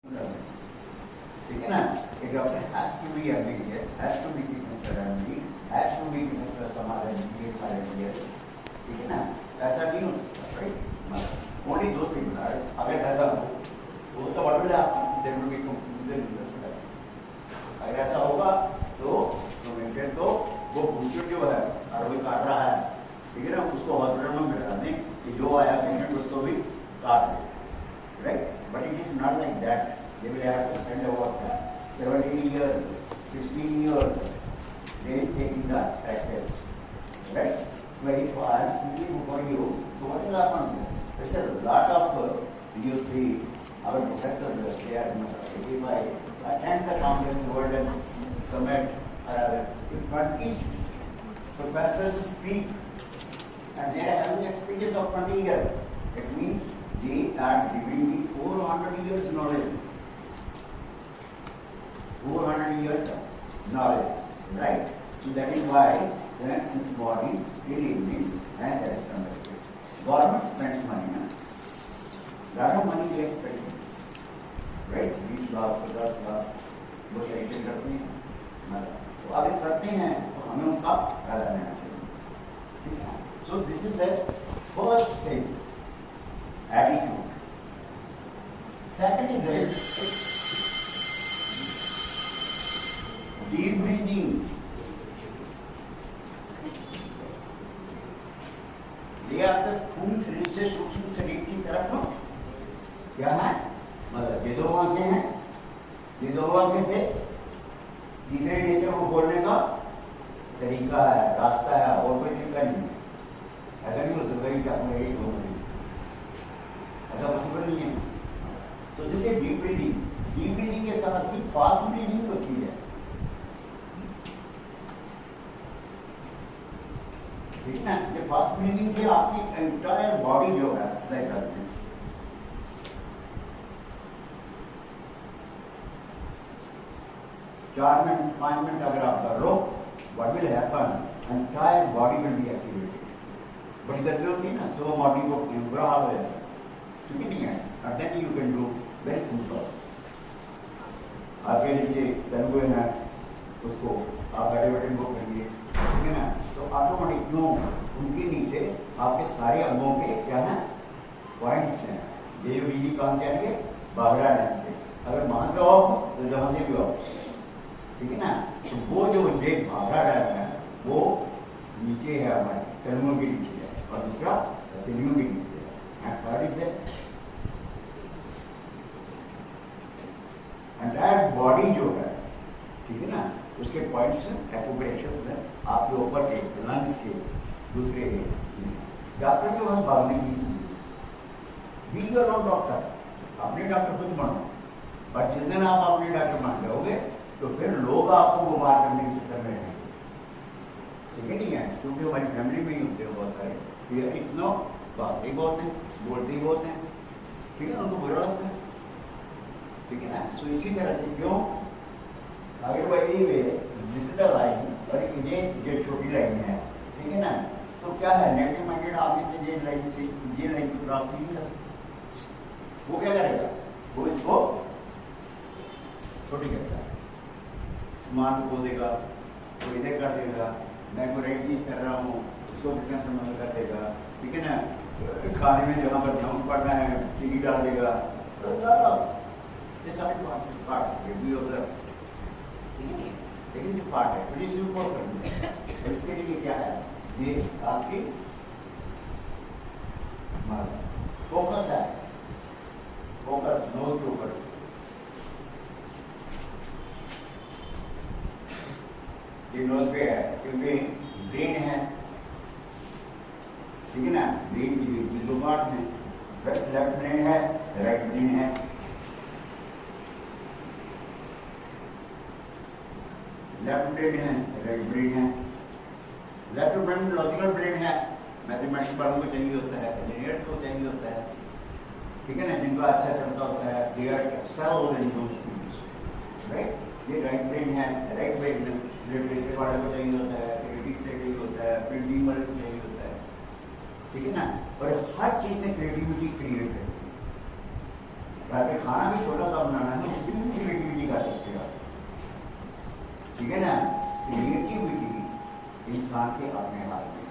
ठीक है ना, a doctor has to be ambiguous, has to be family, has to be समाज ये सारे yes, ठीक है ना, ऐसा नहीं हो सकता, right? Only those people are, अगर ऐसा हो, तो what will happen? There will be confusion in the society. अगर ऐसा होगा, तो मेंटेन तो वो बुलशिट जो है, आरोपी काट रहा है, ठीक है ना, उसको हॉस्पिटल में मिला दें कि जो आया पेशेंट उसको भी काट दे, right? But it is not like that. They will have to spend about 17 years, 16 years, they taking the practice, right? But if I am speaking for you, so what is happening? There's a lot of, you see, our professors, they are, if I attend the conference, World and Summit, in front each professors speak, and they are having experience of 20 years. It means they are giving me 400 years knowledge. 400 years of knowledge, right? So that is why the since body in evening and that is conducted. Government spends money, na? Lot of money they spend, right? 20 lakh 50 lakh वो ऐसे करते हैं, तो अगर करते हैं तो हमें उनका फायदा लेना चाहिए. So this is the first thing, attitude. Second is that deep breathing. ये आपके स्थूल शरीर से सूक्ष्म शरीर की तरफ क्या है, मतलब ये दो आंखें हैं, ये दो आंखें से तीसरे नेत्र को खोलने का तरीका है, रास्ता है, और कोई तरीका नहीं है. ऐसा नहीं हो सकता कि आपने एक दो नहीं, ऐसा पॉसिबल नहीं है. तो जैसे डीप ब्रीदिंग के साथ ही फास्ट ब्रीदिंग होती है, ठीक है ना. ये फास्ट ब्रीदिंग से आपकी एंटायर बॉडी जो है एक्सरसाइज करती है. 4 मिनट 5 मिनट अगर आप कर लो, what will happen, entire body will be activated. बड़ी दर्द होती है ना, तो बॉडी को बुरा हाल हो जाता है, क्योंकि नहीं है. और then you can do very simple. आपके नीचे तलुए हैं, उसको आप बैठे बैठे वो करिए, ठीक है ना. तो ऑटोमेटिक क्यों उनके नीचे आपके सारे अंगों के क्या है, पॉइंट्स हैं. ये जो बिजली कहाँ से आएंगे, बागड़ा डैम से. अगर वहां से आओ तो जहां से भी आओ, ठीक है ना. तो वो जो ये बागड़ा डैम है वो नीचे है, हमारे तलुओं के नीचे है, और दूसरा हथेलियों के नीचे है. And third is entire body जो है, ठीक है ना, उसके पॉइंट्स एक्यूप्रेशंस हैं आपके ऊपर के लंग्स के, दूसरे के. डॉक्टर जो है भागने की बी योर ओन डॉक्टर, अपने डॉक्टर खुद बनो. और जिस दिन आप अपने डॉक्टर मान जाओगे तो फिर लोग आपको बीमार करने की चक्कर में हैं, ठीक है नहीं है. क्योंकि हमारी फैमिली में ही होते हैं बहुत सारे, ये इतना बातें ही बहुत हैं, बोलते ही बहुत हैं, ठीक है ना, उनको बुरा लगता है, ठीक है ना. सो इसी तरह से क्यों अगर वही वे डिजिटल लाइन और ये छोटी लाइन है, ठीक है ना, तो क्या है, नेगेटिव माइंडेड आदमी से ये लाइन को क्रॉस नहीं कर सकता. वो क्या करेगा, वो इसको छोटी करता है, सामान को देगा, वो इधर कर देगा. मैं कोई राइट चीज कर रहा हूँ, उसको कितना समझ कर देगा, ठीक है ना. खाने में जहाँ पर नमक पड़ना है चीनी डाल देगा. ये सारे पार्ट ये भी होता है, लेकिन जो पार्ट है बड़ी सिंपल करनी है. इसके लिए क्या है, ये आपकी फोकस है, फोकस नोज के ऊपर. ये नोज पे है क्योंकि ब्रेन है, ठीक है ना. ब्रेन की दो पार्ट है, लेफ्ट ब्रेन है, राइट ब्रेन है. लेफ्ट ब्रेन है, राइट ब्रेन है. लेफ्ट ब्रेन लॉजिकल ब्रेन है, मैथमेटिक्स वालों को चाहिए होता है, इंजीनियर को चाहिए होता है, ठीक है ना, जिनका अच्छा चलता होता है, they are excel in those fields, right. ये राइट ब्रेन है, राइट ब्रेन लिटरेचर वाले को चाहिए होता है, क्रिएटिव चाहिए होता है, प्रिंटिंग वाले को चाहिए होता है, ठीक है ना. और हर चीज में क्रिएटिविटी क्रिएट है. घर पे खाना भी छोटा सा बनाना है, उसकी भी क्रिएटिविटी कर सकते हो, ठीक है ना। क्रिएटिविटी इंसान के अपने हाथ में,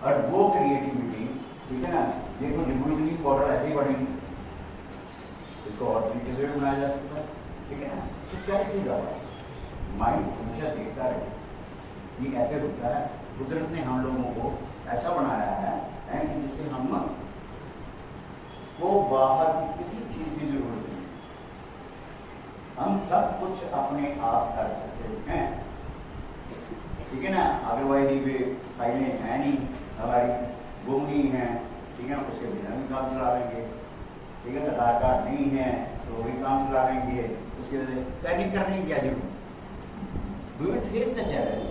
और वो क्रिएटिविटी, ठीक है ना, देखो लिक्विड पाउडर ऐसे ही बढ़ेगी, इसको और तरीके से भी बनाया जा सकता है, ठीक है ना। तो कैसे दवा माइंड हमेशा देखता रहे, ये ऐसे होता है। कुदरत ने हम लोगों को ऐसा बनाया है कि जिससे हम को बाहर की किसी चीज की जरूरत नहीं, हम सब कुछ अपने आप कर सकते हैं, ठीक है ना। अदरवाइज ये फाइलें हैं नहीं हमारी, गुम ही हैं, ठीक है ना, उसके बिना भी काम चला लेंगे, ठीक है ना। आधार कार्ड नहीं है तो भी काम चला लेंगे, उसके पैनिक करने की क्या जरूरत, we will face the challenge,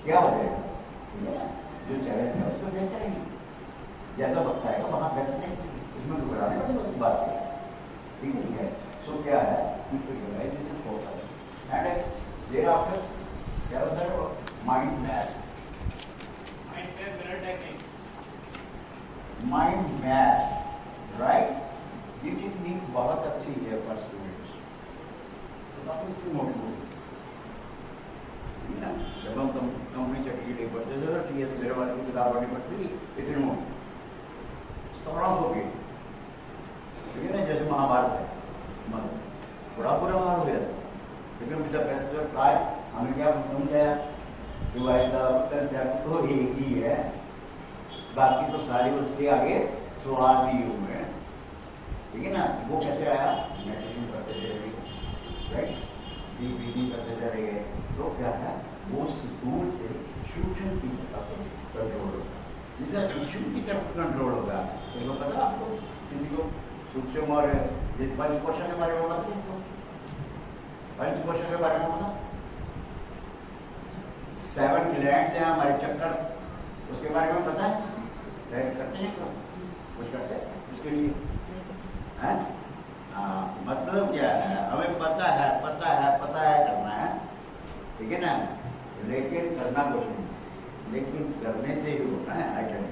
क्या हो जाएगा, ठीक है ना। जो चैलेंज है उसको फेस करेंगे, जैसा वक्त आएगा वहाँ फेस करेंगे, इसमें घबराने वाली बात है, ठीक है। सो क्या है, visualization focus, and thereafter क्या होता है, mind map, mind map, right. ये टेक्निक बहुत अच्छी है फॉर स्टूडेंट्स, तो आपको क्यों मोटिवेट ना, जब हम कंपनी सर्टिफिकेट पढ़ते थे तो टीएस मेरे वाले की किताब पढ़नी पड़ती थी, इतने मोटी 1700 पेज, ठीक है ना, जैसे महाभारत है, मतलब बड़ा बुरा हाल हो गया, लेकिन with the best of try हमें क्या समझाया कि भाई साहब कंसेप्ट तो एक ही है, बाकी तो सारे उसके आगे स्वाद दिए हुए हैं, ठीक है ना। वो कैसे आया, मेडिटेशन करते चले, राइट, डीपीडी करते चले गए, तो क्या है, वो स्थूल से सूक्ष्म की तरफ कंट्रोल होगा, जिसका सूक्ष्म की तरफ कंट्रोल होगा, तो वो पता आपको, किसी को सूक्ष्म और पंचकोश के बारे में पता, किसको पंचकोश के बारे में पता, 7 ग्लैंड्स हैं हमारे चक्कर, उसके बारे में पता है, करते हैं क्या, कुछ करते हैं उसके लिए, है मतलब क्या है, हमें पता है करना है, ठीक है ना, लेकिन करना कुछ नहीं, लेकिन करने से ही होना है, आइटम,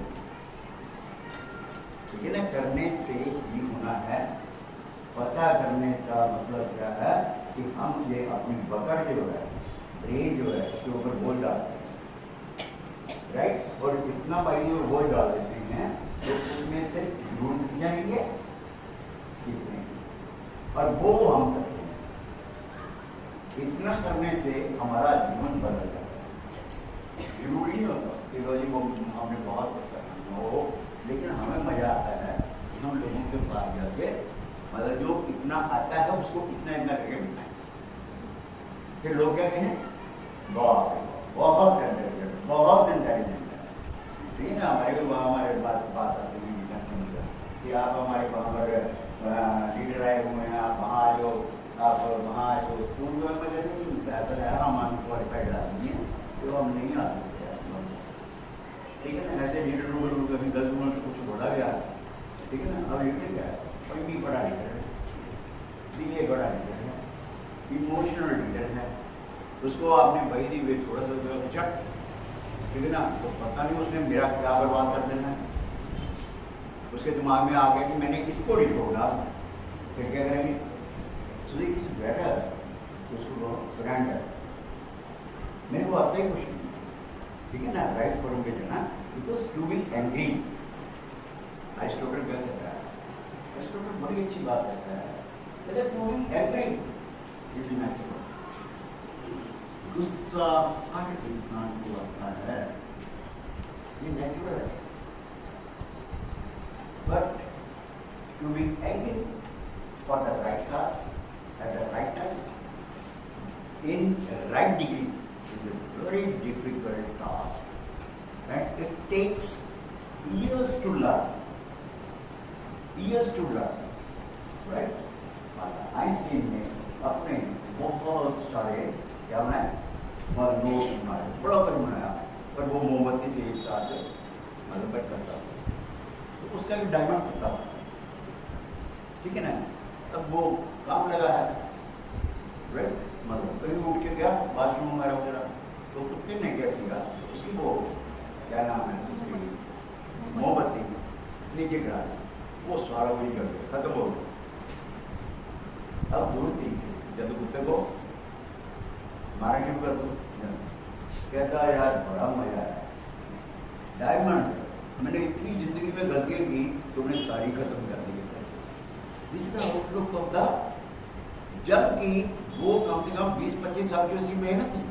ठीक है ना, करने से ही होना है। पता करने का मतलब क्या है कि हम ये अपनी पकड़ जो है, ब्रेन जो है, इसके ऊपर बोझ डालते हैं, राइट, और इतना भाई में बोझ डाल देते हैं तो उसमें से ढूंढ जाएंगे कितने, और वो हम करते हैं, इतना करने से हमारा जीवन बदल जाता है। जरूरी नहीं होता कि रोजी वो हमने बहुत पसंद हो, लेकिन हमें मजा आता है कि हम लोगों के पास जाके, मतलब जो इतना आता है उसको इतना करके बिठाएं, फिर लोग क्या कहें, बहुत इंटेलिजेंट, बहुत इंटेलिजेंट है, ठीक है ना। हमारे पास आते हैं कि आप हमारे वहाँ पर लीडर आए हुए हैं, आप वहाँ आ जाओ, आप वहाँ आ जाओ, तो मजा नहीं मिलता है, तो हम क्वालिफाइड आदमी हैं तो हम नहीं आ सकते, ठीक है ना। ऐसे लीडर लोग कभी गलत उम्र से कुछ बोला गया, ठीक है ना। अब लीडर क्या है, भी बड़ा लीडर है, बीए बड़ा लीडर है, इमोशनल लीडर है, उसको आपने वही दी हुई थोड़ा सा झट, ठीक है ना, तो पता नहीं उसने मेरा क्या बर्बाद कर देना है, उसके दिमाग में आ गया कि मैंने इसको नहीं छोड़ा, फिर क्या करेंगे, सो दिस इज बेटर उसको सरेंडर, मेरे को आता ही कुछ नहीं, ठीक है ना, राइट करोगे जो ना, because to be angry, Aristotle क्या कहता है, अरिस्टोटल बड़ी अच्छी बात कहता है, to be angry is natural, गुस्सा हर इंसान को आता है, ये नेचुरल है, but to be angry for the right cause at the right time in right degree is a very difficult task and it takes years to learn, right? Einstein ने अपने बहुत सारे क्या बनाए, नोट्स बनाए, बड़ा कर बनाया, पर वो मोमबत्ती से एक साथ मतलब कट करता था, तो उसका भी डायमंड होता था, ठीक है ना। तब वो काम लगा है, राइट, मतलब कभी उठ के गया बाथरूम वगैरह वगैरह, तो कुत्ते ने क्या किया, उसकी वो क्या नाम है दूसरी मोमबत्ती नीचे गिरा दी, वो सारा वही कर दिया, खत्म हो गया। अब दूर थी जब कुत्ते को मारा क्यों कर दो, कहता यार बड़ा मजा आया, डायमंड मैंने इतनी जिंदगी में गलतियां की तुमने सारी खत्म कर दी। This is the outlook of the, जबकि वो कम से कम 20-25 साल की उसकी मेहनत थी,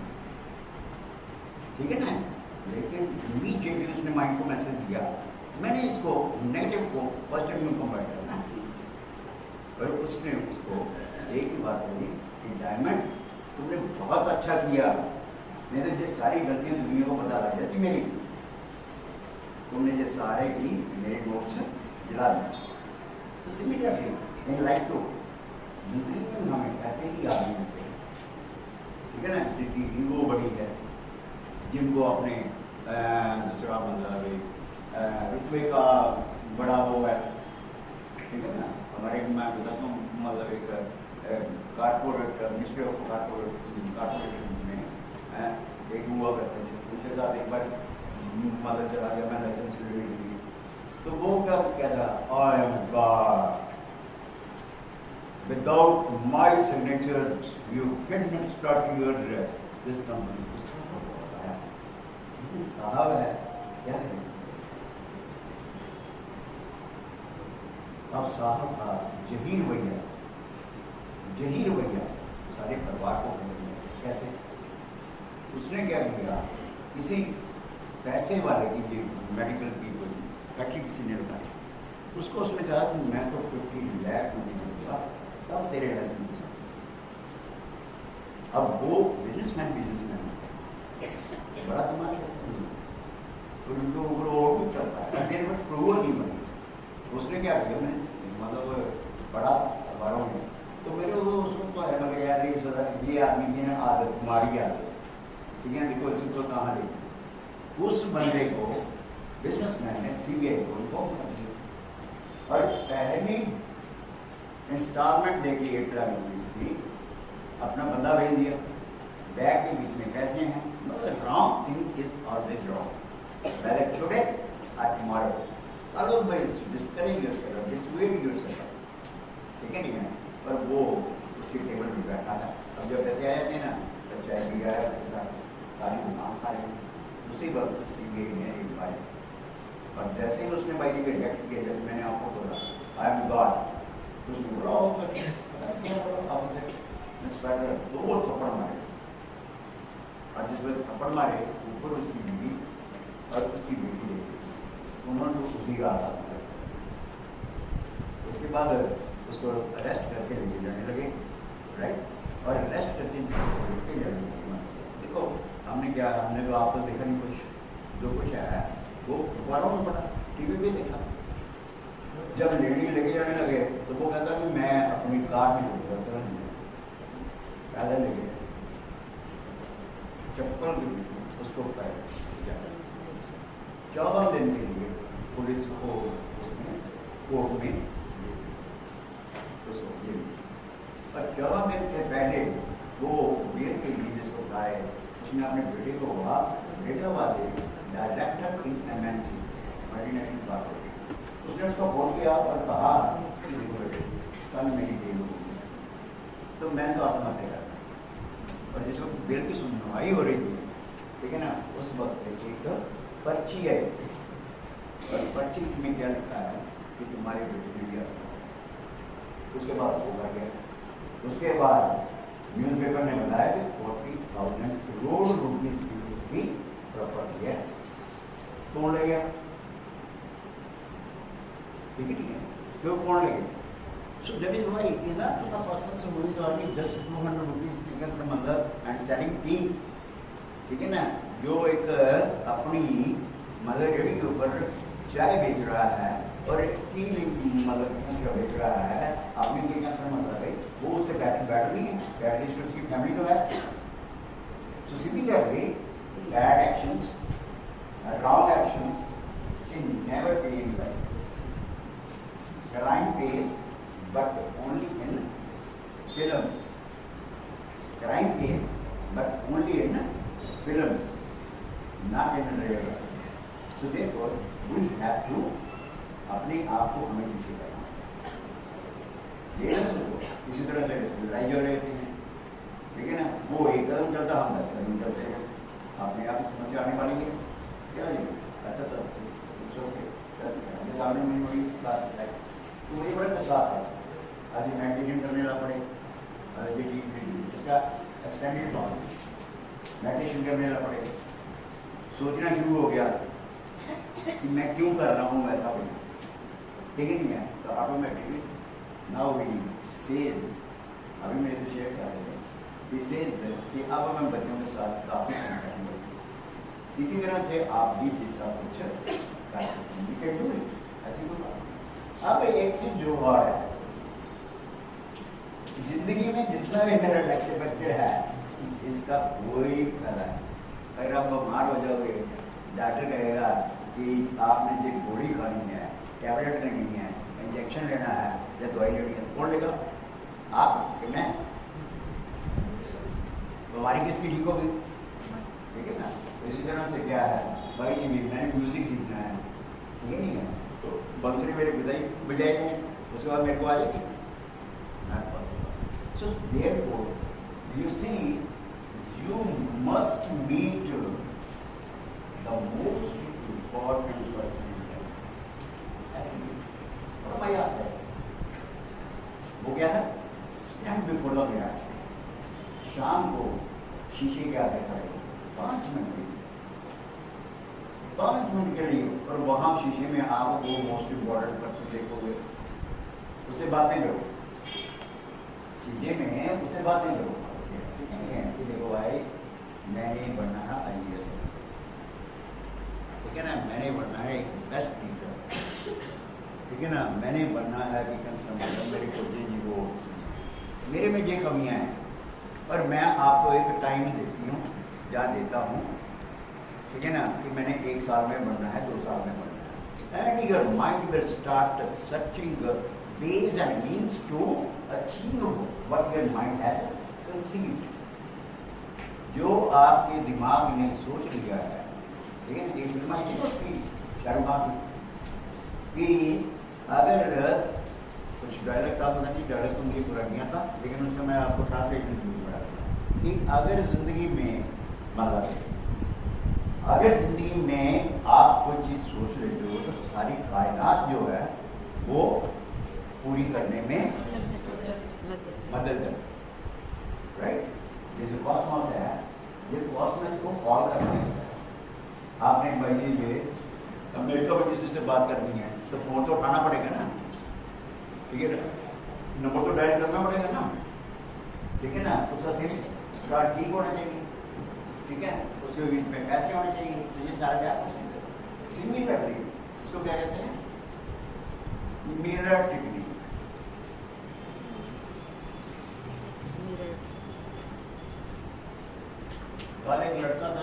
ठीक है ना। लेकिन इमीडिएटली उसने माइंड को मैसेज दिया, मैंने इसको नेगेटिव को पॉजिटिव में कन्वर्ट करना है। और उसने उसको एक ही बात कही कि डायमंड तुमने बहुत अच्छा किया, नहीं तो ये सारी गलतियां दुनिया को पता लग जाती मेरी, तुमने ये सारे ही मेरे नोट्स दिला दिया। तो सिमिलरली इन लाइफ टू जिंदगी में हमें ऐसे ही आदमी होते हैं, ठीक है ना, जिनकी ईगो बड़ी है, जिनको अपने दूसरा मतलब रुतबे का बड़ा वो है, ठीक है ना। हमारे मैं बताता हूँ मतलब एक कारपोरेट मिनिस्ट्री ऑफ कारपोरेशन में एक हुआ करते थे, उनके साथ एक बार मतलब चला गया मैं लाइसेंस लेने के लिए, तो वो क्या कहता, I am God, without my signature you can not start your this company. साहब है क्या है, अब साहब का जहीर भैया सारे परिवार को कर दिया। कैसे? उसने क्या किया, किसी पैसे वाले की मेडिकल की कोई फैक्ट्री किसी ने लगाई, उसको उसने कहा कि मैं तो 50 लाख मुझे दूंगा तब तेरे लाइसेंस। अब वो बिजनेसमैन बड़ा दिमाग है, तो उनको और भी चलता है, प्रूवल नहीं बनी। उसने क्या किया, मैं मतलब बड़ा अखबारों में, तो मेरे उसको तो है मगर यार ये आदमी की ना आदत, हमारी आदत, ठीक है, देखो इसको कहाँ ले, उस बंदे को बिजनेसमैन ने सीबीआई को इन्फॉर्म कर दिया और पहली इंस्टॉलमेंट देखी 8 लाख रुपीज की, अपना बंदा भेज दिया, बैग के बीच में पैसे हैं, मतलब wrong thing is always wrong, whether today और tomorrow, otherwise discourage yourself, dissuade yourself, ठीक है नहीं है। और वो उसके टेबल पे बैठा है, अब जब पैसे आ जाते हैं ना तो चाय पी रहा है उसके साथ, खाली नाम खा रहे हैं, उसी वक्त सीबीआई ने एक भाई, और जैसे ही उसने भाई को रिएक्ट किया, जैसे मैंने आपको बोला आई एम गॉड, उसने बोला इंस्पेक्टर 2 थप्पड़ मारे, और जिस वक्त थप्पड़ मारे ऊपर उसकी बीवी और उसकी बेटी देखी, उन्होंने उसी का आघात किया। उसके बाद उसको अरेस्ट करके लेके जाने लगे, राइट, और अरेस्ट करके लेके जाने लगे। देखो हमने क्या, हमने तो आप तो देखा नहीं कुछ, जो कुछ है वो अखबारों में पढ़ा, टीवी पे देखा। जब लेडी लेके जाने लगे तो वो कहता कि मैं अपनी कार से पैदल लेके चप्पल उसको 14 दिन के लिए पुलिस को कोर्ट में उसको ये, और 14 दिन के पहले वो बेल के लिए जिसको खाए, उसने अपने बेटे को कहा, बेटा वाले director is MNC multinational corporation, उसने उसको फोन किया और कहा कि देखो बेटे कल मेरी जेल होगी, तो मैं तो आत्महत्या करता, और जिस वक्त बेल की सुनवाई हो रही थी, ठीक है ना, उस वक्त एक पर्ची है, और पर्ची में क्या लिखा है कि तुम्हारे बेटे ने दिया। उसके बाद वो कर गया, उसके बाद न्यूज़पेपर ने बताया कि 40,000 करोड़ रुपीज की उसकी प्रॉपर्टी है, कौन ले गया, ठीक है, क्यों कौन ले गया? So that is why it is not to the person who is earning just 200 rupees taken from other and selling tea, ठीक है ना, जो एक अपनी मदर डेयरी के ऊपर चाय बेच रहा है और टी मतलब बेच रहा है, आपने क्या कैंसर मतलब है, वो उससे बैटर नहीं है, एटलीस्ट उसकी फैमिली तो है। So similarly bad actions, wrong actions can never pay in life. Crime pays, but only in films. Crime pays, but only in films, not in real life. So therefore, we have to अपने अपने आप को हमें पीछे करना, ये ना सोचो इसी तरह से लड़ाई जो रहती है, ठीक है ना, वो एक कदम चलता हम 10 कदम चलते हैं, अपने आप समस्या आने वाली है क्या जी, ऐसा तो सामने में वही बात है। तो मुझे बड़ा गुस्सा आता है, आज मेडिटेशन करने लगा पड़े, इसका एक्सटेंडेड फॉर्म मेडिटेशन करने लगा पड़े, सोचना शुरू हो गया कि मैं क्यों कर रहा हूँ ऐसा भी, ठीक है नहीं है, तो ऑटोमेटिकली नाउ वी सेज, अभी मेरे से शेयर कर रहे थे, इस सेज कि अब मैं बच्चों के साथ काफ़ी काम करूँगा, इसी तरह से आप भी जैसा कुछ कर सकते हैं, ऐसी कोई बात। अब एक चीज जो और है, जिंदगी में जितना भी मेरा लेक्चर है इसका कोई फायदा नहीं। अगर आप बीमार हो जाओगे, डॉक्टर कहेगा कि आपने जो गोली खानी है, टैबलेट लेनी है, इंजेक्शन लेना है या दवाई लेनी है, तो कौन लेगा? आप कि मैं? बीमारी किसकी ठीक होगी? ठीक है ना। तो इसी तरह से क्या है भाई, ये मैंने म्यूजिक सीखना है, ये नहीं है तो बंसरी मेरे बजाएंगे, उसके बाद मेरे को आ जाएगी, not possible. So therefore you see you must meet the most important person in life. और मजा आता है, वो क्या है? स्टैंड बिफोर द मिरर, शाम को शीशे के आगे खड़े 5 मिनट के लिए, और वहां शीशे में आप वो मोस्ट इम्पोर्टेंट पर्सन देखोगे, उससे बातें करो, शीशे में उससे बातें करो, ठीक है कि देखो भाई मैंने बनना है IAS, ठीक है ना, मैंने बनना है एक बेस्ट टीचर, ठीक है ना, मैंने बनना है कि मेरे को जी वो मेरे में ये कमियां हैं, और मैं आपको एक टाइम देती हूँ, जहाँ देता हूँ, ठीक है ना, कि मैंने 1 साल में बनना है, 2 साल में बनना है, and your mind will start searching ways and means to achieve what your mind has conceived. जो आपके दिमाग ने सोच लिया है, ठीक है, एक फिल्म आई थी शाहरुख खान की, अगर कुछ डायलॉग था, पता नहीं डायलॉग तो मुझे पूरा नहीं आता, लेकिन उसका मैं आपको ट्रांसलेशन दूंगा कि अगर जिंदगी में मतलब अगर जिंदगी में आप कोई चीज सोच लेते हो तो सारी कायनात जो है वो पूरी करने में मदद करे, राइट। ये जो कॉस्मोस है, ये कॉस्मोस को कॉल करना है। आपने भाई ये अमेरिका में किसी से बात करनी है तो फोन तो उठाना पड़ेगा ना, ठीक है ना, नंबर तो डायल करना पड़ेगा ना, ठीक है ना, उसका सिम कार्ड ठीक होना चाहिए, ठीक है, उसके बीच में पैसे होने चाहिए, तो ये सारा क्या सिम ही कर रही है, इसको क्या कहते हैं? Mirror technique. कल एक लड़का था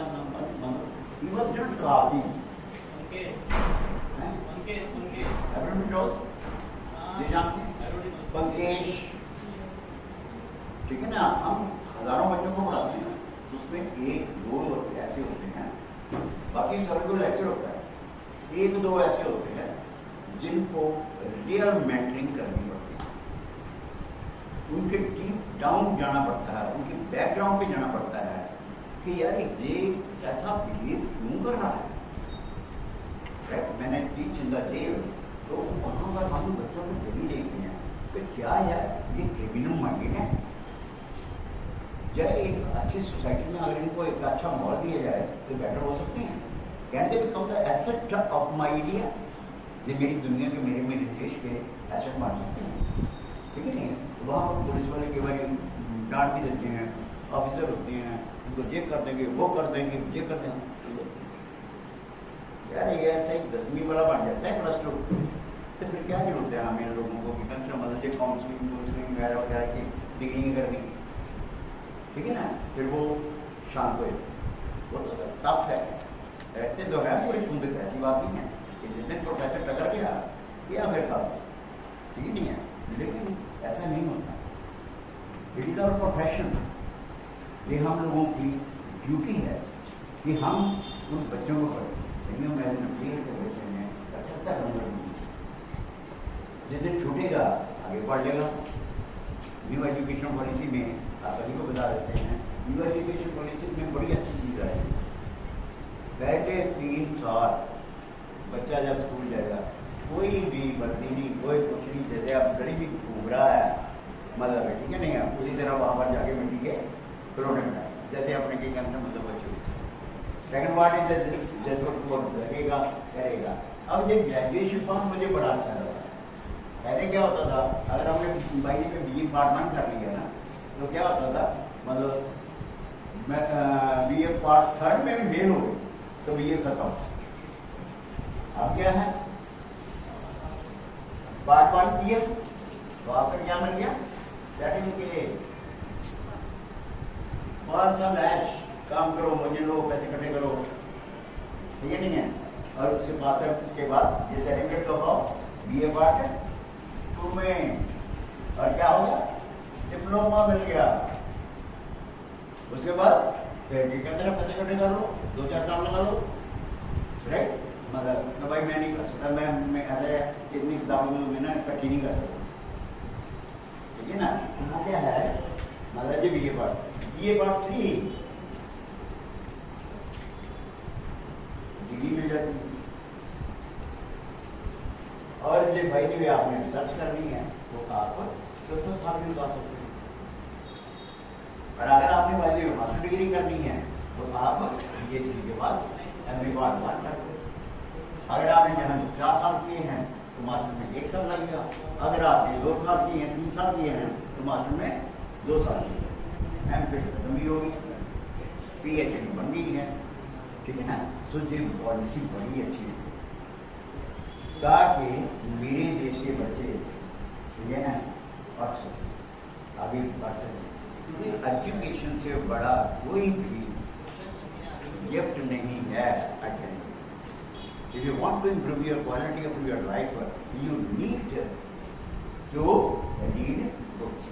he was not talking, Pankesh, ठीक है ना, हम हजारों बच्चों को पढ़ाते हैं, उसमें 1-2 ऐसे होते हैं, बाकी सभी को लेक्चर होता है, 1-2 ऐसे होते हैं जिनको रियल मेंटरिंग करनी पड़ती है, उनके डीप डाउन जाना पड़ता है, उनके बैकग्राउंड पे जाना पड़ता है कि यार ये ऐसा बिहेव क्यों कर रहा है। मैंने टीच इन द जेल, तो वहाँ पर हम बच्चों को यही देखते हैं कि क्या यार ये क्रिमिनल माइंडेड है, जब एक अच्छी सोसाइटी में अगर इनको एक अच्छा माहौल दिया जाए तो बेटर हो सकते हैं, can they become the asset of my idea, ये मेरी दुनिया के मेरे देश के एसेट मान सकते हैं, ठीक है नहीं। तो वहाँ पर पुलिस वाले कई बार डांट भी देते हैं, ऑफिसर होते हैं, उनको ये कर देंगे, वो कर देंगे, ये कर देंगे, यार ये ऐसा ही 10वीं वाला बन जाता है +2, तो फिर क्या जरूरत है हमें लोगों को कि मतलब काउंसलिंग वगैरह की डिग्री करनी, ठीक है ना, फिर वो शांत हो, वो तो टफ है, रहते जो है पूरी खुद ऐसी बात नहीं है कि जिस दिन प्रोफेसर टकर गया किया मेरे काम से, ठीक नहीं है, लेकिन ऐसा नहीं होता, इट इज आवर प्रोफेशन, ये हम लोगों की ड्यूटी है कि हम उन बच्चों को पढ़ें। जैसे छूटेगा आगे बढ़ लेगा। न्यू एजुकेशन पॉलिसी में आप सभी को बता देते हैं, न्यू एजुकेशन पॉलिसी में बड़ी अच्छी चीज़ आई। पहले 3 साल बच्चा जब स्कूल जाएगा कोई भी वर्दी नहीं, कोई कुछ नहीं, जैसे आप गली में घूम रहा है मतलब है, ठीक है नहीं है, उसी तरह वहाँ पर जाके मिट्टी के खिलौने बनाए, जैसे अपने के अंदर मतलब बच्चों। सेकंड पार्ट इज जैसे लगेगा करेगा। अब ये ग्रेजुएशन पार्ट मुझे बड़ा अच्छा लगा। पहले क्या होता था, अगर हमने बाई में BE पार्ट 1 कर लिया ना, तो क्या होता था, मतलब BA पार्ट 3 में भी फेल हो गए तो BA खत्म। अब क्या है, पार्ट 1 किए तो आपका क्या मिल गया, सर्टिफिकेट। 5 साल ऐश काम करो, मुझे लो, पैसे इकट्ठे करो, ठीक है नहीं है, और उसके 65 के बाद ये सर्टिफिकेट तो पाओ BA पार्ट 2 में, और क्या होगा, डिप्लोमा मिल गया। उसके बाद फिर क्या तरह पैसे इकट्ठे कर लो, 2-4 साल लगा लो, राइट। मतलब तो भाई मैं नहीं कर सकता, मैं ऐसे इतनी किताबों में ना इकट्ठी नहीं कर सकता, ठीक है ना। यहाँ क्या है, मतलब ये BA पार्ट 3 डिग्री मिल जाती है। और ये भाई भी आपने रिसर्च करनी है तो आप 4 साल में पास सकते हैं। और अगर आपने भाई में मास्टर डिग्री करनी है तो आप PhD के बाद MA पार्ट 1 करते हैं। अगर आपने जहाँ 4 साल किए हैं तो मास्टर में 1 साल लगेगा। अगर आपने 2 साल किए हैं, 3 साल किए हैं तो मास्टर में 2 साल किए। MPhil खत्म भी होगी, PhD बन गई है, ठीक है ना। सो ये पॉलिसी बड़ी अच्छी है ताकि मेरे देश के बच्चे ये ना पढ़ सकें, आगे बढ़ सकें। एजुकेशन से बड़ा कोई भी गिफ्ट नहीं है। If you want to improve your quality of your life, you need to read books.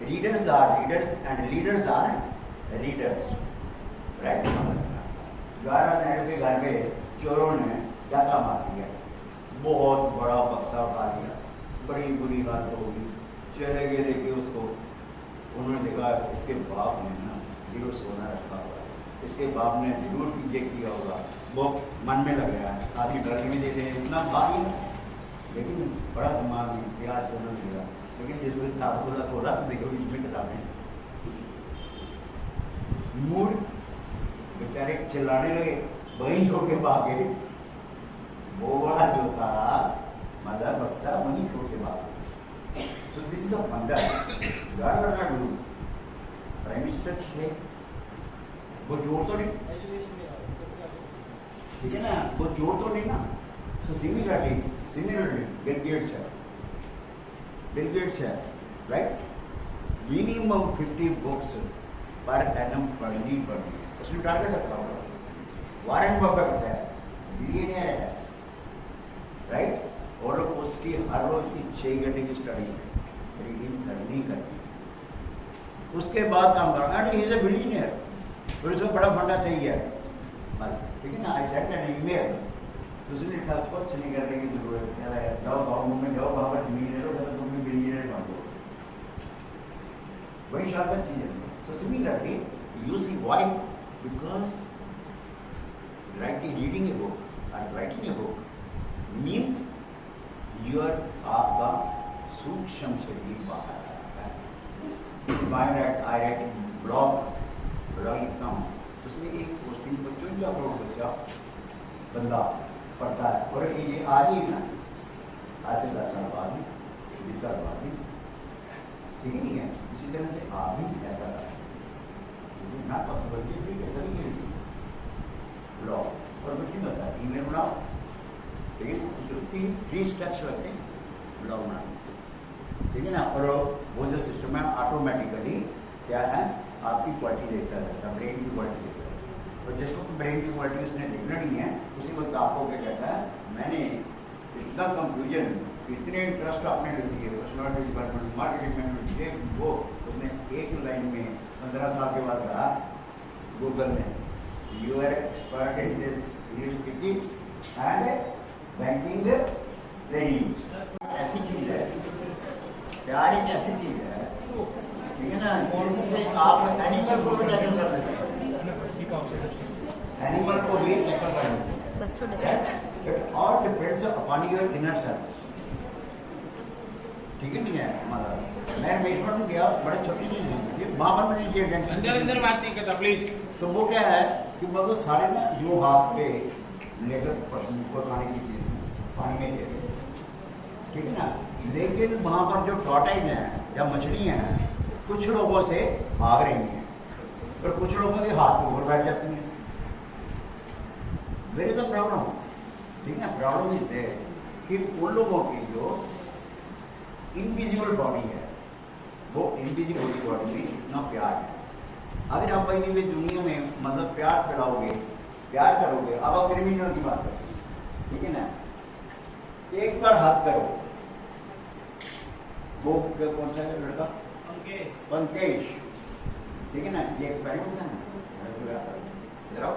Readers are leaders and leaders are readers. Right? Jawaharlal Nehru के घर में चोरों ने डाका मार दिया, बहुत बड़ा बक्सा उठा लिया, बड़ी बुरी हालत होगी। चले गए लेके उसको, उन्होंने देखा इसके बाप ने ना जरूर सोना रखा होगा, इसके बाप ने जरूर ये किया होगा, वो मन में लग रहा है। आदमी डर भी देते हैं, इतना भारी है, लेकिन बड़ा दिमाग में प्याज से उन्होंने लिया। लेकिन जिसमें ताजपुरा खोला तो देखो बीच में किताबें, मूर्ख बेचारे चिल्लाने लगे, वहीं छोड़ के भागे। वो वाला जो था मजा बक्सा वहीं छोड़ के भागे। सो दिस इज द फंडा। जवाहरलाल नेहरू प्राइम मिनिस्टर थे, वो जोड़ तो नहीं, ठीक है ना, वो जोड़ तो नहीं ना। सो सिमिलरली बिल गेट्स है, right. Minimum 50 books per annum पढ़नी पड़ती, उसमें टारगेट रखा होगा। वारेन बफेट है, बिलियनियर है, राइट, और उसकी हर रोज की 6 घंटे की स्टडी रीडिंग करनी। उसके बाद काम करना, ही इज ए बिलियनियर, और उसको बड़ा फंडा चाहिए, ठीक है ना। आई सेंट एन ईमेल, उसने लिखा कुछ नहीं करने की जरूरत है, जाओ गाँव में जाओ, वहाँ पर जमीन ले लो, तुम भी बिलियनियर बन दो। बड़ी शानदार चीज है। So similarly, you see why? Because reading a book or writing a book means your आपका सूक्ष्म शरीर बाहर आता है। I write blog लिखता हूँ, तो उसमें एक पोस्टिंग बच्चों जो बच्चा बंदा पढ़ता है, और ये आज ही ना, आज से 10 साल बाद ही, 20 साल बाद ही, ठीक नहीं है। इसी तरह से आप भी ऐसा ना पॉसिबल है, सभी के लिए लॉ और कुछ नहीं होता। ईमेल बनाओ, लेकिन 3 स्टेप्स लगते हैं लॉ बनाने, ठीक है ना। और वो जो सिस्टम है ऑटोमेटिकली क्या है, आपकी क्वालिटी देखता रहता है, ब्रेन की क्वालिटी देखता है। और जिसको ब्रेन की क्वालिटी उसने देखना नहीं है, उसी वक्त आपको क्या कहता है, मैंने इतना कंफ्यूजन, इतने इंटरेस्ट आपने ले दिए पर्सनालिटी डिपार्टमेंट, मार्केटिंग मैनेजमेंट, ये वो, उसने एक लाइन में 15 साल के बाद कहा गूगल ने, you are expert in this speaking and banking training. प्यार एक ऐसी चीज है, ठीक है ना, जिससे आप एनिमल को भी टैकल कर देते हैं, एनिमल को भी टैकल कर देते हैं। It all depends upon your inner self, ठीक है नहीं है। मतलब मैं मेजबान में गया, बड़े छोटी चीज वहां पर मैंने अंदर बात नहीं करता प्लीज। तो वो क्या है कि मतलब सारे ना जो हाथ पे लेकर पशु को खाने की चीज पानी में दे रहे, ठीक है ना, लेकिन वहां पर जो टॉर्टाइज हैं या मछलियां हैं कुछ लोगों से भाग रही हैं और कुछ लोगों के हाथ में ऊपर बैठ जाती हैं। वेयर इज द प्रॉब्लम, ठीक है। प्रॉब्लम इज कि उन लोगों की जो इनविजिबल बॉडी है, वो इनविजिबल बॉडी में इतना प्यार है। अगर आप भाई भी दुनिया में मतलब प्यार फैलाओगे, प्यार करोगे, अब आप क्रिमिनल की बात करें, ठीक है ना, एक बार हाथ करो, वो कौन सा है लड़का, पंकज, ठीक है ना, ये एक्सपेरिमेंट था ना, इधर आओ,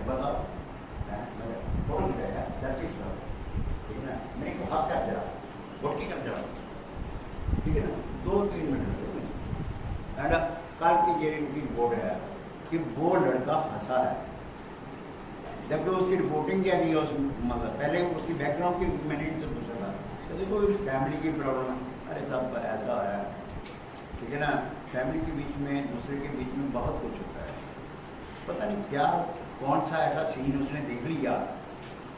बताओ, फोटो खिंचाएगा, सेल्फी खिंचाओ, ठीक है ना, मेरे को हाथ कर जरा, घुट के कर जरा, ठीक है ना, 2-3 मिनट। एंड कल की ये इनकी रिपोर्ट है कि वो लड़का फंसा है, जबकि उसकी रिपोर्टिंग क्या की, मतलब पहले उसकी बैकग्राउंड की मैंने इनसे पूछा था, तो देखो फैमिली की प्रॉब्लम है, अरे सब ऐसा है, ठीक है ना, फैमिली के बीच में, दूसरे के बीच में बहुत कुछ होता है, पता नहीं क्या कौन सा ऐसा सीन उसने देख लिया।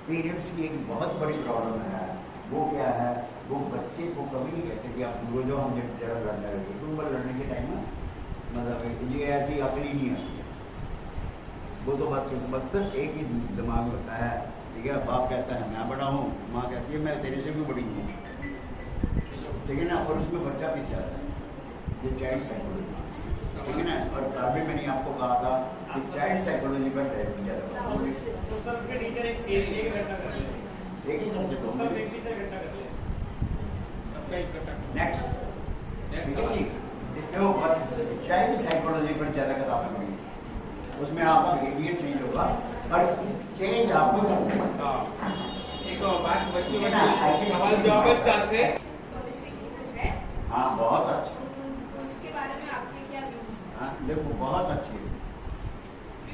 पेरेंट्स की एक बहुत बड़ी प्रॉब्लम है, वो क्या है, वो बच्चे को कभी नहीं कहते कि आप वो जो हम जरा लड़ने लगे, तुम पर लड़ने के टाइम में मतलब ये ऐसी अकल ही नहीं आती है, वो तो बस उस वक्त एक ही दिमाग में होता है, ठीक है। बाप कहता है मैं बड़ा हूँ, माँ कहती है मैं तेरे से भी बड़ी हूँ, ठीक है ना, और उसमें बच्चा पीछे जाता है, ये चाइल्ड साइकोलॉजी, ठीक है ना। और कल भी मैंने आपको कहा था कि चाइल्ड साइकोलॉजी पर एक ही सब्जेक्ट नेक्स्ट, ठीक है जी, इसमें वो चाइल्ड साइकोलॉजी पर ज़्यादा किताबें पढ़ी, उसमें आपका बिहेवियर चेंज होगा और चेंज आपको करना है। एक बात बच्चों का सवाल जवाब है स्टार्ट से, हाँ बहुत अच्छी, उसके बारे में आपके क्या व्यूज हैं? हाँ देखो बहुत अच्छी है,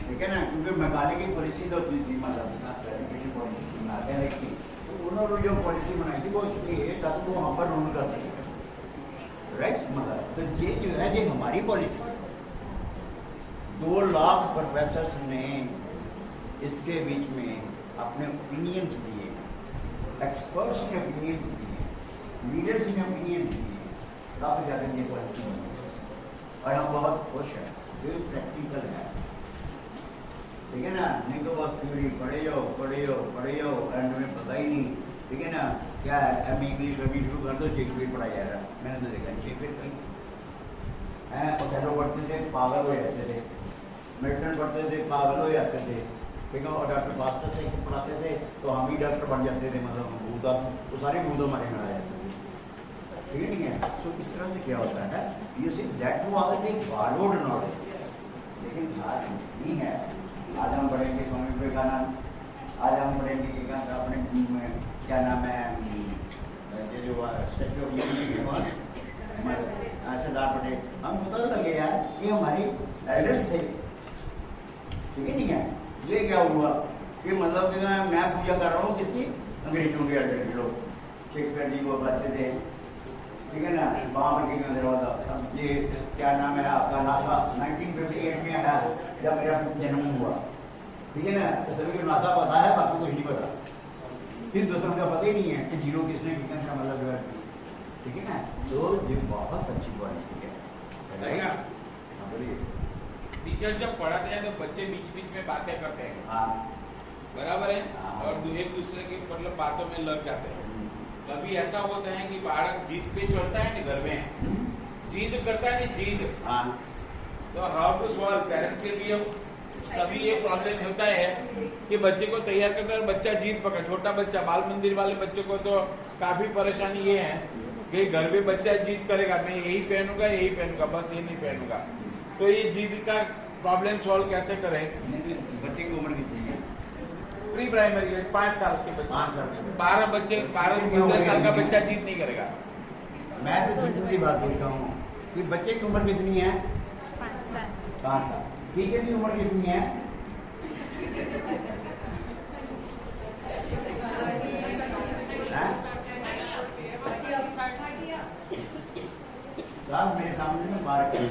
ठीक है ना, क्योंकि मैकाले की पॉलिसी तो थी मतलब एजुकेशन पॉलिसी बनाते हैं, लेकिन तो उन्होंने जो पॉलिसी बनाई थी वो इसलिए ताकि वो हम पर रूल कर सके, राइट। मगर तो ये जो है ये हमारी पॉलिसी है, 2 लाख प्रोफेसर्स ने इसके बीच में अपने ओपिनियंस दिए, एक्सपर्ट्स ने ओपिनियंस दिए, लीडर्स ने ओपिनियंस दिए, काफी ज्यादा ये पॉलिसी बनी और हम बहुत खुश हैं, जो प्रैक्टिकल है, ठीक है ना, नहीं तो बस थ्योरी पढ़े जाओ एंड में पता ही नहीं, ठीक है ना, क्या है एम इंग्लिश कभी शुरू कर दो, शेक्सपियर पढ़ा जा रहा, मैंने तो देखा शेक्सपियर कहीं है, ओथेलो पढ़ते थे पागल हो जाते थे, मिल्टन पढ़ते थे पागल हो जाते थे, ठीक है, और डॉक्टर पास्टर से पढ़ाते थे तो हम ही डॉक्टर बन जाते थे, मतलब भूता तो सारे भूत हमारे में आ जाते थे, ठीक है नहीं है। तो इस तरह से क्या होता है, you see that was a borrowed knowledge, लेकिन आज नहीं है। आज हम पढ़ेंगे स्वामी विवेकानंद, आज हम पढ़ेंगे अपने क्या नाम है ये जो statue of unity Sardar Patel, हम पता लगे यार ये हमारे एल्डर्स थे, ठीक है नहीं है। ये क्या हुआ कि मतलब मैं पूजा कर रहा हूँ किसकी, अंग्रेजों के एल्डर लोग, शेक्सपियर जी को बच्चे थे, ठीक है ना, वहाँ पर किंग दरवाजा, ये क्या नाम है आपका, नासा 1958 में आया जब मेरा जन्म हुआ, ठीक है ना, तो सभी को नासा पता है, बाकी कुछ नहीं पता, हिंदुस्तान का पता ही नहीं है कि जीरो किसने कितने का मतलब, ठीक है ना। तो ये बहुत अच्छी पॉलिसी है। अच्छा टीचर जब पढ़ाते हैं तो बच्चे बीच बीच में बातें करते हैं, हाँ बराबर है, हाँ। और एक दूसरे के मतलब बातों में लग जाते हैं। कभी ऐसा होता है कि बालक जीत पे चढ़ता है ना, घर में जीद करता है ना, जीद, हाँ, तो हाउ टू सॉल्व, पेरेंट्स के लिए सभी ये प्रॉब्लम होता है कि बच्चे को तैयार करता है, बच्चा जीत पकड़, छोटा बच्चा, बाल मंदिर वाले बच्चे को तो काफी परेशानी ये है कि घर में बच्चा जीत करेगा, मैं यही पहनूंगा, बस ये नहीं पहनूंगा, तो ये जीत का प्रॉब्लम सॉल्व कैसे करें। बच्चे की उम्र कितनी है, प्री प्राइमरी 5 साल के बच्चे, 5 साल के 12 बच्चे, 12-15 साल का बच्चा जीत नहीं करेगा, मैं तो सिंपल सी बात पूछता हूँ कि बच्चे की उम्र कितनी है? 5 साल। 5 साल। टीचर की उम्र कितनी है? साहब मेरे सामने में पार्क है,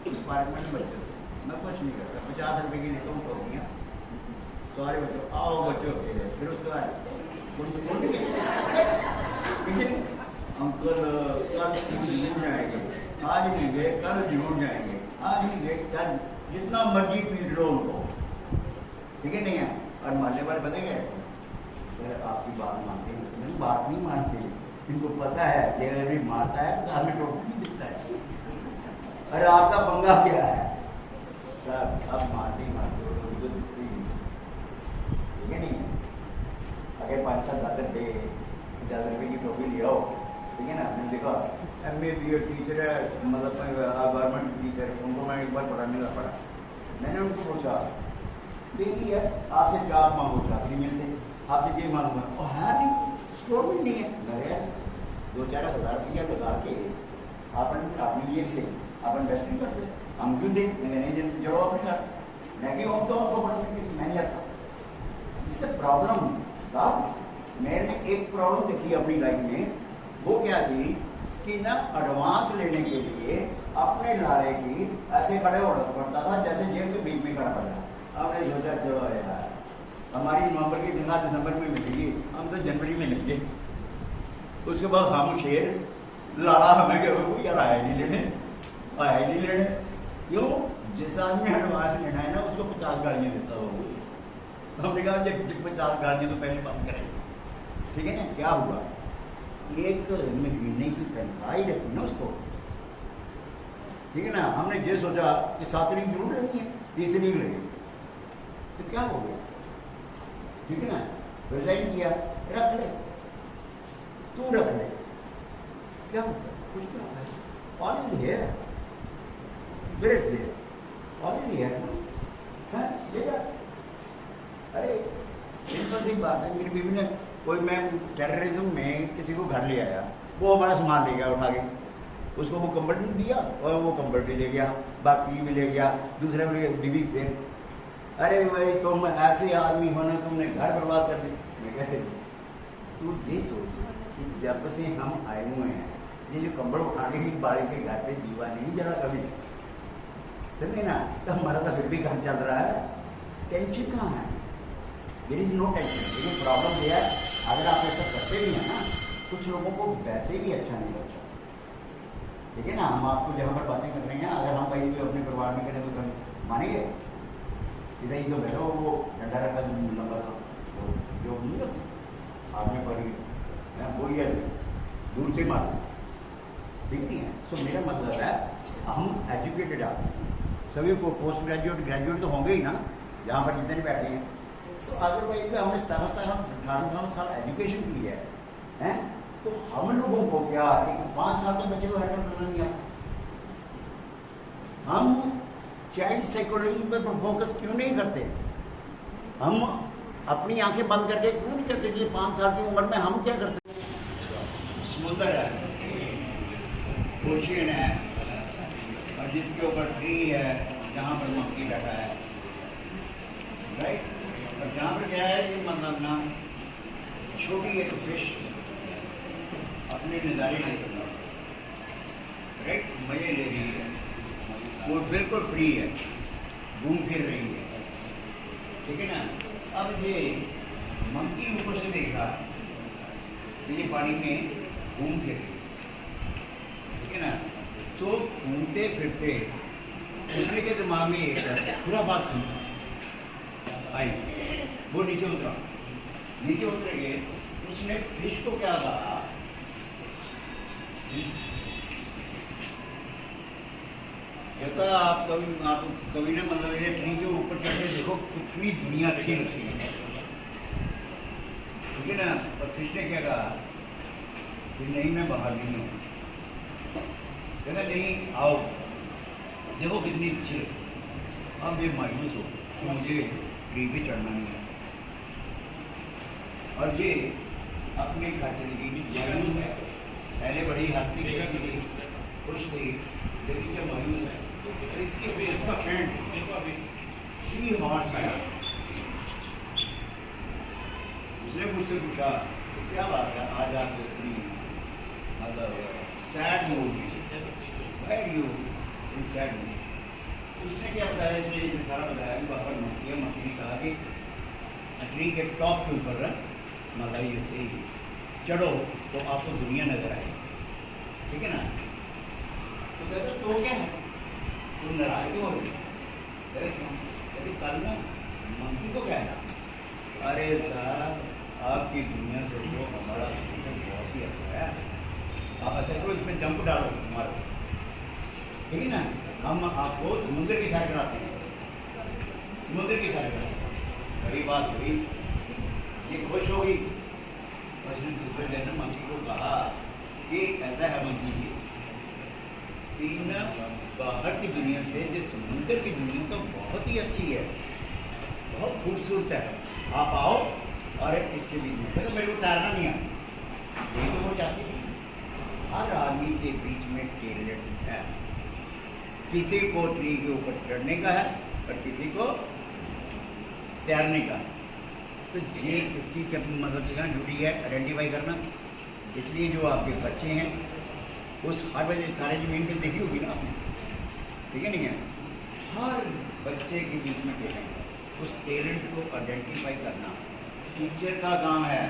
उस पार्क में बच्चे, मैं कुछ नहीं करता, 50 रुपए की लेता हूँ तो हो गया। सारे बच्चों आओ बच्चों, फिर उसके बाद पुलिस बोल अंकल कल जरूर जाएंगे, आज नहीं गए कल जरूर जाएंगे, आज नहीं गए कल, जितना मर्जी पीट लो उनको, ठीक है नहीं है। और मानने वाले पता क्या है, सर आपकी बात मानते हैं, बात नहीं मानते, इनको पता है कि अगर भी मारता है तो सामने टोपी नहीं दिखता है। अरे आपका पंगा क्या है सर, आप मारते ही मारते हो तो दिखती ठीक है नहीं है। अगर 5-10 रुपये 50 रुपये की टोपी ले आओ, ठीक है ना, मैंने देखा MA BA टीचर है, मतलब गवर्नमेंट टीचर, उनको मैं एक बार पढ़ाने का पढ़ा, मैंने उनको पूछा देखिए आपसे क्या मांगो, चाकरी मिलते आपसे ये मांगूंगा, और हाँ नहीं स्टोर में नहीं है, लगे 2-4 हज़ार रुपया लगा के अपन अपनी ये से अपन बेस्ट नहीं कर सकते, हम क्यों दें, मैंने जवाब अपने घर मैं क्यों हम तो आपको पढ़ने मैंने आता इसका प्रॉब्लम साहब। मैंने एक प्रॉब्लम देखी अपनी लाइफ में, वो क्या थी कि ना एडवांस लेने के लिए अपने लारे की ऐसे खड़े होना पड़ता था जैसे जेब के बीच में खड़ा पड़ा। हमने सोचा चलो यार हमारी नवंबर की दिन दिसंबर में मिलेगी, हम तो जनवरी में लेंगे। उसके बाद हम शेर लाला हमें यार आया नहीं लेने, आया ही नहीं लेने, क्यों? जिस आदमी एडवांस लेना है ना उसको 50 गाड़ियाँ देता हो। हमने कहा जब 50 गाड़ियाँ तो पहले बंद करें, ठीक है ना। क्या हुआ, एक महीने की तनख्वाह ही रखी ना उसको, ठीक है ना। हमने ये सोचा कि 7 तारीख जरूर लेनी है, 30 तारीख लगी, तो क्या हो गया, ठीक है ना, रिजाइन किया, रख ले तू रख ले, क्या होता है कुछ नहीं होता है, पॉलिसी है ब्रेड दे, पॉलिसी है हाँ ले जा। अरे सिंपल सी बात है, मेरी बीवी ने कोई, मैं टेररिज्म में किसी को घर ले आया, वो हमारा सामान ले गया उठा के, उसको वो कंबल भी दिया और वो कंबल भी ले गया, बाकी भी ले गया, दूसरे भी बीवी फिर, अरे भाई तुम ऐसे आदमी होना, तुमने घर बर्बाद कर दी। मैं कहते तू ये सोच कि जब से हम आए हुए हैं, ये जो कंबल उठाने की बाड़ी के घर पे दीवा नहीं जला कभी, समझे ना, तो हमारा तो फिर भी घर चल रहा है, टेंशन कहाँ है, देयर इज नो टेंशन। लेकिन प्रॉब्लम यह है अगर आप ऐसा करते भी हैं ना, कुछ लोगों को वैसे भी अच्छा नहीं लगता, ठीक है ना। हम आपको जहाँ पर बातें कर रहे हैं, अगर हम कहीं भी अपने परिवार में करें तो हम मानेंगे, इधर ही तो बैठो, वो डंडा रखा लंबा सा जो नहीं आपने पढ़ी है वो ही दूर से मार, ठीक नहीं है। सो मेरा मतलब है हम एजुकेटेड आदमी, सभी को पोस्ट ग्रेजुएट ग्रेजुएट तो होंगे ही ना, जहाँ पर जितने बैठे हैं, तो अदरवाइज में हमने 18 साल एजुकेशन की है, तो हम लोगों को क्या एक 5 साल के बच्चे को हैंडल करना नहीं आता। हम चाइल्ड साइकोलॉजी पर फोकस क्यों नहीं करते, हम अपनी आंखें बंद करके क्यों नहीं करते कि 5 साल की उम्र में हम क्या करते। समुद्र है, ओशियन है, और जिसके ऊपर ट्री है, जहाँ पर मंकी बैठा है, राइट, और जहाँ पर क्या है ये मतलब ना छोटी एक फिश अपने नज़ारे ले रही है, राइट, मजे ले रही है, वो बिल्कुल फ्री है, घूम फिर रही है, ठीक है ना। अब ये मंकी ऊपर से देखा ये पानी में घूम फिर रही है, ठीक है ना, तो घूमते फिरते दूसरे के दिमाग में एक पूरा बात आई, वो नीचे उतरा, नीचे उतर गए, उसने फिश को क्या कहा, कहता आप कभी ना मतलब ये ट्री के ऊपर चढ़के देखो कितनी दुनिया अच्छी लगती है, ठीक है ना। और फिश ने क्या कहा कि नहीं मैं बाहर नहीं हूँ, कहना नहीं आओ देखो कितनी अच्छी लगती। अब ये मायूस हो कि मुझे ट्री पे चढ़ना नहीं है, और ये अपने खाते की मायूस है, पहले बड़ी बड़ी हंसी थी, खुश थी, लेकिन जब मायूस है तो इसका फ्रेंड सी हॉर्स आया। उसने मुझसे पूछा तो क्या बात है आज आप इतनी मतलब सैड मूड में, why you in sad mood? उसने क्या बताया, इसने सारा बताया कि वहाँ पर मक्खी ने कहा कि ट्री के टॉप के ऊपर मतलब ये से चढ़ो तो आपको दुनिया नजर आएगी, ठीक है ना? तो कहते तो क्या है, तुम नाराज क्यों हो रही? अरे कल ना मंकी को कहना, अरे साहब आपकी दुनिया से तो हमारा बहुत ही अच्छा है, आप ऐसा करो इसमें जंप डालो मारो, ठीक है ना? हम आपको समुद्र की सैर कराते हैं, समुद्र की सैर कराते हैं। बड़ी बात हुई, ये खुश होगी। उसने दूसरे दिन मंकी को कहा कि ऐसा है मंकी जी, तीन बाहर की दुनिया से जिस समुद्र की दुनिया तो बहुत ही अच्छी है, बहुत खूबसूरत है, आप आओ और इसके बीच में। तो मेरे को तैरना नहीं आता, यही तो वो चाहती थी। हर आदमी के बीच में टैलेंट है, किसी को ट्री के ऊपर चढ़ने का है और किसी को तैरने का है। तो ये इसकी क्या मतलब ड्यूटी है आइडेंटिफाई करना। इसलिए जो आपके बच्चे हैं उस हर बजे सारे जमीन पे देखी होगी ना आपने, ठीक है नहीं है? हर बच्चे के बीच में टैलेंट है, उस टैलेंट को आइडेंटिफाई करना टीचर का काम है,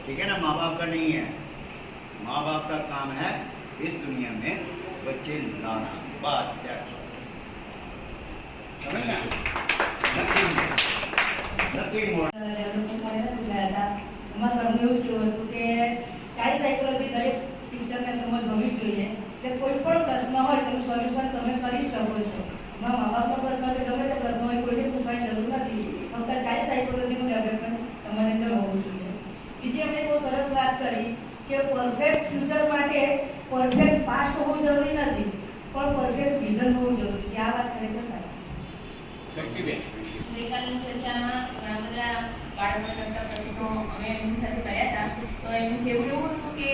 ठीक है ना? माँ बाप का नहीं है। माँ बाप का काम है इस दुनिया में बच्चे लाना, बस समझ ना? Nothing more. એમાં સર એવું જ કહેવું હતું કે ચાઇલ્ડ સાયકોલોજી દરેક શિક્ષકને સમજ હોવી જ જોઈએ કે કોઈ પણ પ્રશ્ન હોય તેનું સોલ્યુશન તમે કરી શકો છો. એમાં મા બાપનો પ્રશ્ન હોય કે ગમે તે પ્રશ્ન હોય કોઈને પૂછવાની જરૂર નથી, ફક્ત ચાઇલ્ડ સાયકોલોજીનું ડેવલપમેન્ટ તમારી અંદર હોવું જોઈએ. બીજી એમણે બહુ સરસ વાત કરી કે પરફેક્ટ ફ્યુચર માટે પરફેક્ટ પાસ્ટ હોવું જરૂરી નથી, પણ પરફેક્ટ વિઝન હોવું જરૂરી છે. આ વાત ખરેખર સાચી છે. ગઈકાલની ચર્ચામાં ઘણા બધા બાળકો કરતા પ્રશ્નો અમે એમની સાથે કર્યા હતા. તો એમનું કહેવું એવું હતું કે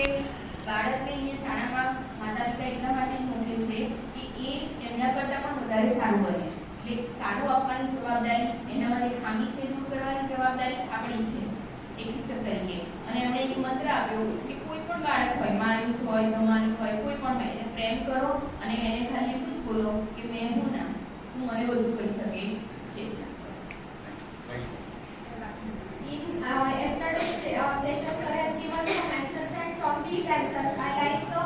બાળકને અહીંયા શાળામાં માતા પિતા એટલા માટે મોકલ્યું છે કે એ એમના કરતાં પણ વધારે સારું બને. એટલે સારું આપવાની જવાબદારી, એના માટે ખામી છે દૂર કરવાની જવાબદારી આપણી છે એક શિક્ષક તરીકે. અને એમણે એક મંત્ર આપ્યો કે કોઈ પણ બાળક હોય, મારું હોય, તમારું હોય, કોઈ પણ હોય, એને પ્રેમ કરો અને એને ખાલી એટલું જ બોલો કે મેં હું ના, હું મને બધું કહી શકે છે. Yesterday's session sir has given some answers, and from these answers I like the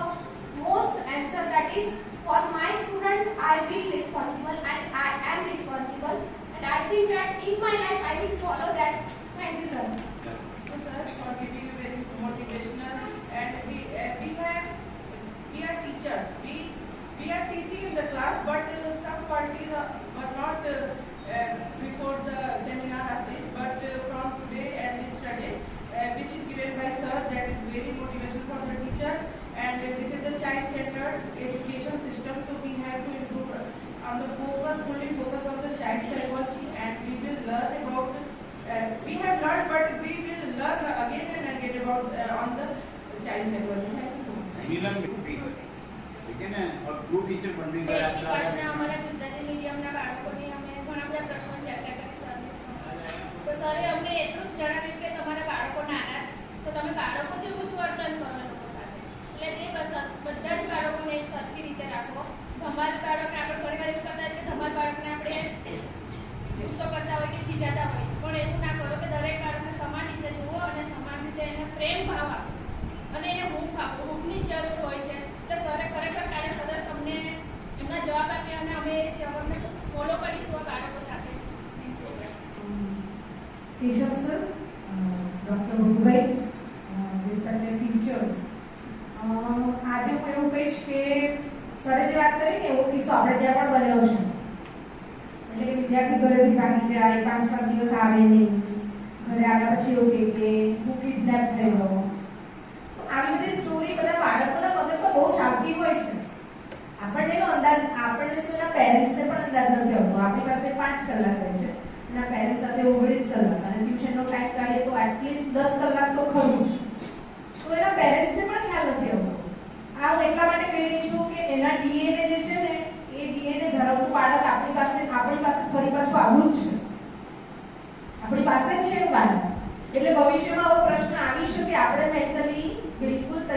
most answer, that is, for my student I will responsible and I am responsible, and I think that in my life I will follow that. Thank you sir. So sir, for giving a very motivational, and we are teachers. We are teaching in the class, but some qualities were not before the seminar of this, but from today and yesterday, which is given by sir, that is very motivation for the teachers, and this is the child-centered education system, so we have to improve on the fully focus on the child psychology, and we will learn about, we have learned, but we will learn again and again about on the child psychology. Thank you so much. ठीक है ना? और group teacher बनने का અમારા ગુજરાતી મીડિયમના બાળકોને અમે ઘણા બધા પ્રશ્નો ચર્ચા કરી સરને. તો સરે અમને એટલું જ જણાવ્યું કે તમારા બાળકો નાના છે તો તમે બાળકો જેવું જ વર્તન કરો લોકો સાથે. એટલે તે બધા જ બાળકોને એક સરખી રીતે રાખો. ધમાજ બાળકને આપણે ઘણી વાર એવું કરતા કે ધમાજ બાળકને આપણે ગુસ્સો કરતા હોય કે ખીજાતા હોય, પણ એવું ના કરો કે દરેક બાળકને સમાન રીતે જુઓ અને સમાન રીતે એને પ્રેમ ભાવ આપો અને એને હૂંફ આપો. હૂંફની જ જરૂર હોય છે. એટલે સરે ખરેખર કાલે સરસ અમને એમના જવાબ આપ્યા અને અમે જવાબને ફોલો કરીશું આ બાળકો સાથે. Keshav sir, doctor Bhagubhai, respected teachers, આજે હું એવું કહીશ કે સરે જે વાત કરી ને એવો કિસ્સો આપણે ત્યાં પણ બનેલો છે. એટલે કે વિદ્યાર્થી ઘરેથી ભાગી જાય, 5-7 દિવસ આવે નહીં, ઘરે આવ્યા પછી એવું કે હું કિડનેપ થઈ ગયો. આવી બધી સ્ટોરી બધા બાળકોના મગજમાં બહુ ચાલતી હોય છે. આપણને એનો અંદાજ, આપણને શું એના પેરેન્ટ્સને પણ અંદાજ નથી આવતો. આપણી પાસે 5 કલાક હોય છે, એના પેરેન્ટ્સ સાથે 19 કલાક, અને ટ્યુશનનો ટાઈમ કાઢીએ તો એટલીસ્ટ 10 કલાક તો ખરું જ. તો એના પેરેન્ટ્સને પણ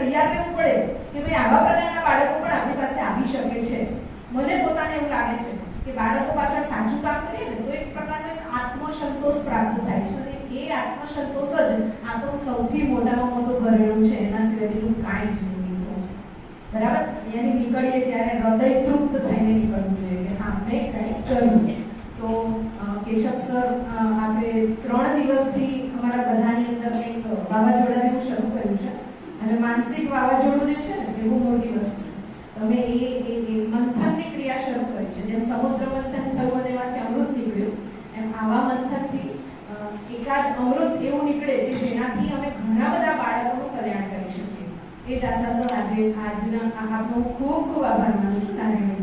તૈયાર રહેવું પડે કે ભાઈ આવા પ્રકારના બાળકો પણ આપણી પાસે આવી શકે છે. મને પોતાને એવું લાગે છે કે બાળકો પાછળ સાચું કામ કરીએ ને તો એક પ્રકારનો એક આત્મસંતોષ પ્રાપ્ત થાય છે અને એ આત્મસંતોષ જ આપણું સૌથી મોટામાં મોટું ઘરેણું છે. એના સિવાય બીજું કાંઈ જ નહીં. બરાબર? અહીંયાથી નીકળીએ ત્યારે હૃદય તૃપ્ત થઈને નીકળવું જોઈએ કે હા મેં કંઈક કર્યું. તો કેશવ સર આપણે 3 દિવસથી અમારા બધાની અંદર એક વાવાઝોડા જેવું શરૂ કર્યું છે અને માનસિક વાવાઝોડું જે છે ને એ બહુ મોટી વસ્તુ છે. તમે એ મંથનની ક્રિયા શરૂ કરી છે. જેમ સમુદ્ર મંથન થયું અને એમાંથી અમૃત નીકળ્યું એમ આવા મંથનથી એકાદ અમૃત એવું નીકળે કે જેનાથી અમે ઘણા બધા બાળકોનું કલ્યાણ કરી શકીએ. એ જ આશા સર આજના આપનો ખૂબ ખૂબ આભાર માનું છું. નારાયણ